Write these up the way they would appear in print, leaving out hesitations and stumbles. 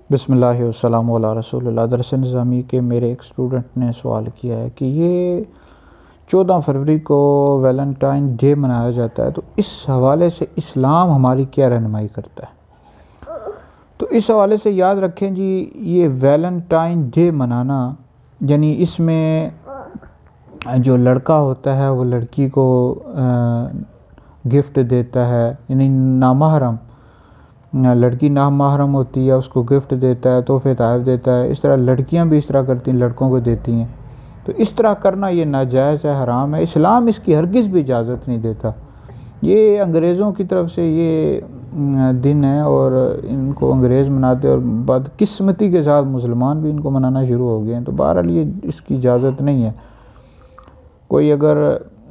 बिस्मिल्लाहि वस्सलामु अला रसूलिल्लाह। दरस निज़ामी के मेरे एक स्टूडेंट ने सवाल किया है कि ये 14 फरवरी को वैलेंटाइन डे मनाया जाता है, तो इस हवाले से इस्लाम हमारी क्या रहनुमाई करता है। तो इस हवाले से याद रखें जी, ये वैलेंटाइन डे मनाना यानी इसमें जो लड़का होता है वो लड़की को गिफ्ट देता है, यानी नामहरम लड़की नामहरम होती है, उसको गिफ्ट देता है, तोहफे तहफ़ देता है। इस तरह लड़कियां भी इस तरह करती हैं, लड़कों को देती हैं। तो इस तरह करना ये नाजायज़ है, हराम है। इस्लाम इसकी हरगिज़ भी इजाज़त नहीं देता। ये अंग्रेज़ों की तरफ से ये दिन है और इनको अंग्रेज़ मनाते और बदकिस्मती के साथ मुसलमान भी इनको मनाना शुरू हो गए हैं। तो बहरहाल ये इसकी इजाज़त नहीं है। कोई अगर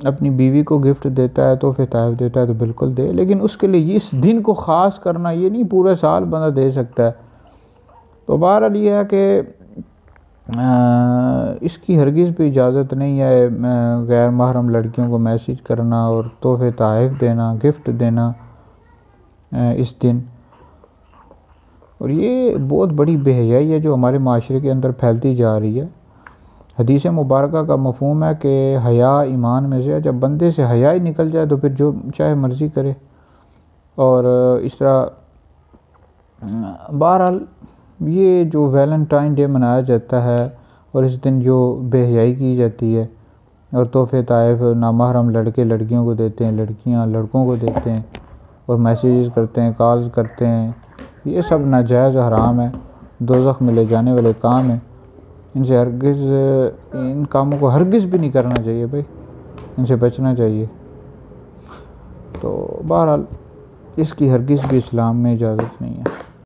अपनी बीवी को गिफ्ट देता है, तोहफे तहफ़ देता है तो बिल्कुल दे, लेकिन उसके लिए इस दिन को ख़ास करना ये नहीं, पूरे साल बंदा दे सकता है। तो बहरहाल ये है कि इसकी हरगिज़ भी इजाज़त नहीं है गैर महरम लड़कियों को मैसेज करना और तोहफे तहफ़ देना, गिफ्ट देना इस दिन। और ये बहुत बड़ी बेहयाई है जो हमारे माशरे के अंदर फैलती जा रही है। हदीस मुबारक का मफ़हूम है कि हया ईमान में से है। जब बंदे से हया ही निकल जाए तो फिर जो चाहे मर्ज़ी करे। और इस तरह बहरहाल ये जो वैलेंटाइन डे मनाया जाता है और इस दिन जो बेहयाई की जाती है और तोहफे तहफ़ नामहरम लड़के लड़कियों को देते हैं, लड़कियां लड़कों को देते हैं और मैसेजेस करते हैं, कॉल्स करते हैं, ये सब नाजायज़ हराम है, दोज़ख में ले जाने वाले काम है। इनसे हरगिज़ इन कामों को हरगिज़ भी नहीं करना चाहिए भाई, इनसे बचना चाहिए। तो बहरहाल इसकी हरगिज़ भी इस्लाम में इजाज़त नहीं है।